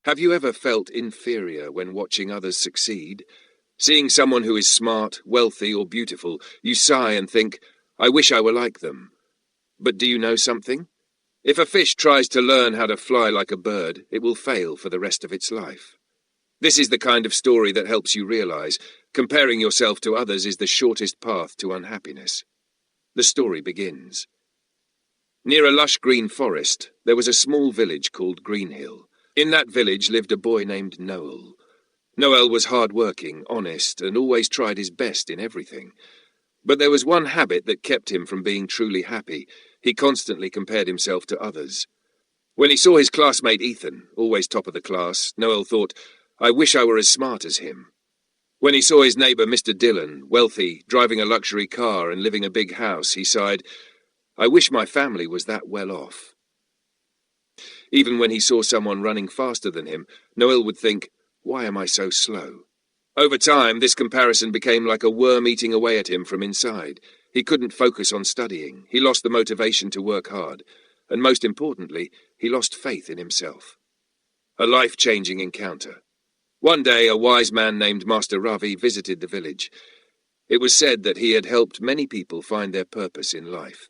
Have you ever felt inferior when watching others succeed? Seeing someone who is smart, wealthy, or beautiful, you sigh and think, I wish I were like them. But do you know something? If a fish tries to learn how to fly like a bird, it will fail for the rest of its life. This is the kind of story that helps you realize comparing yourself to others is the shortest path to unhappiness. The story begins. Near a lush green forest, there was a small village called Greenhill. In that village lived a boy named Noel. Noel was hard-working, honest, and always tried his best in everything. But there was one habit that kept him from being truly happy. He constantly compared himself to others. When he saw his classmate Ethan, always top of the class, Noel thought, I wish I were as smart as him. When he saw his neighbour Mr. Dillon, wealthy, driving a luxury car and living a big house, he sighed, I wish my family was that well off. Even when he saw someone running faster than him, Noel would think, why am I so slow? Over time, this comparison became like a worm eating away at him from inside. He couldn't focus on studying. He lost the motivation to work hard. And most importantly, he lost faith in himself. A life-changing encounter. One day, a wise man named Master Ravi visited the village. It was said that he had helped many people find their purpose in life.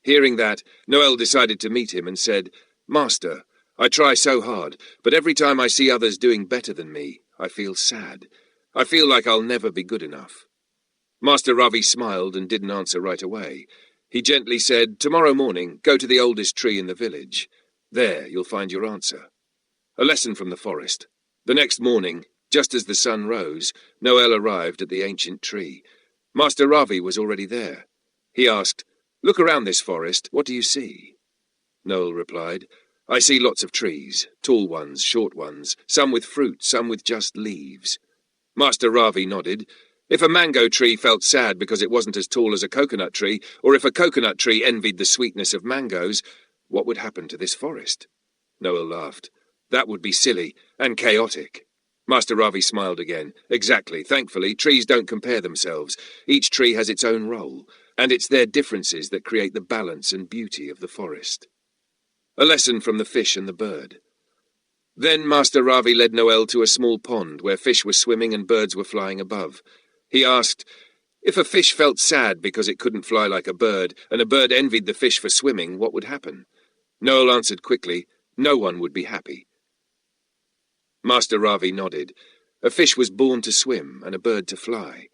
Hearing that, Noel decided to meet him and said, Master, I try so hard, but every time I see others doing better than me, I feel sad. I feel like I'll never be good enough. Master Ravi smiled and didn't answer right away. He gently said, Tomorrow morning, go to the oldest tree in the village. There you'll find your answer. A lesson from the forest. The next morning, just as the sun rose, Noel arrived at the ancient tree. Master Ravi was already there. He asked, Look around this forest, what do you see? Noel replied, I see lots of trees, tall ones, short ones, some with fruit, some with just leaves. Master Ravi nodded. If a mango tree felt sad because it wasn't as tall as a coconut tree, or if a coconut tree envied the sweetness of mangoes, what would happen to this forest? Noel laughed. That would be silly and chaotic. Master Ravi smiled again. Exactly. Thankfully, trees don't compare themselves. Each tree has its own role, and it's their differences that create the balance and beauty of the forest. A lesson from the fish and the bird. Then Master Ravi led Noel to a small pond where fish were swimming and birds were flying above. He asked, If a fish felt sad because it couldn't fly like a bird, and a bird envied the fish for swimming, what would happen? Noel answered quickly, No one would be happy. Master Ravi nodded. A fish was born to swim and a bird to fly.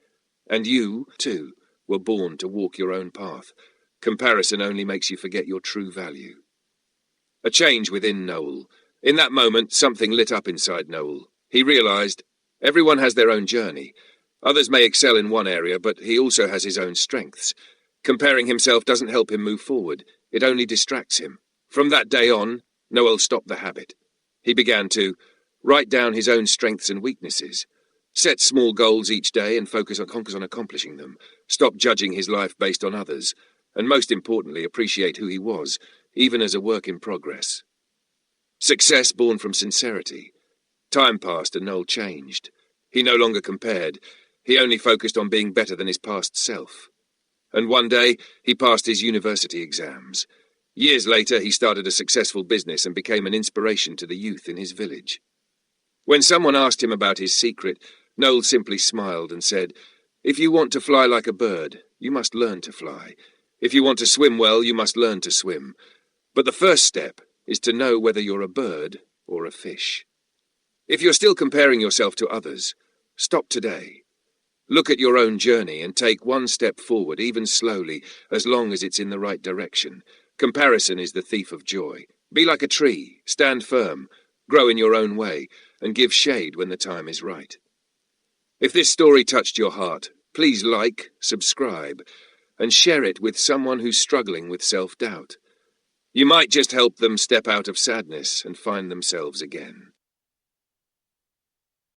And you, too, were born to walk your own path. Comparison only makes you forget your true value. A change within Noel. In that moment, something lit up inside Noel. He realized, everyone has their own journey. Others may excel in one area, but he also has his own strengths. Comparing himself doesn't help him move forward. It only distracts him. From that day on, Noel stopped the habit. He began to write down his own strengths and weaknesses. Set small goals each day and focus on accomplishing them. Stop judging his life based on others. And most importantly, appreciate who he was, even as a work in progress. Success born from sincerity. Time passed and Noel changed. He no longer compared. He only focused on being better than his past self. And one day, he passed his university exams. Years later, he started a successful business and became an inspiration to the youth in his village. When someone asked him about his secret, Noel simply smiled and said, If you want to fly like a bird, you must learn to fly. If you want to swim well, you must learn to swim. But the first step is to know whether you're a bird or a fish. If you're still comparing yourself to others, stop today. Look at your own journey and take one step forward, even slowly, as long as it's in the right direction. Comparison is the thief of joy. Be like a tree, stand firm, grow in your own way, and give shade when the time is right. If this story touched your heart, please like, subscribe, and share it with someone who's struggling with self-doubt. You might just help them step out of sadness and find themselves again.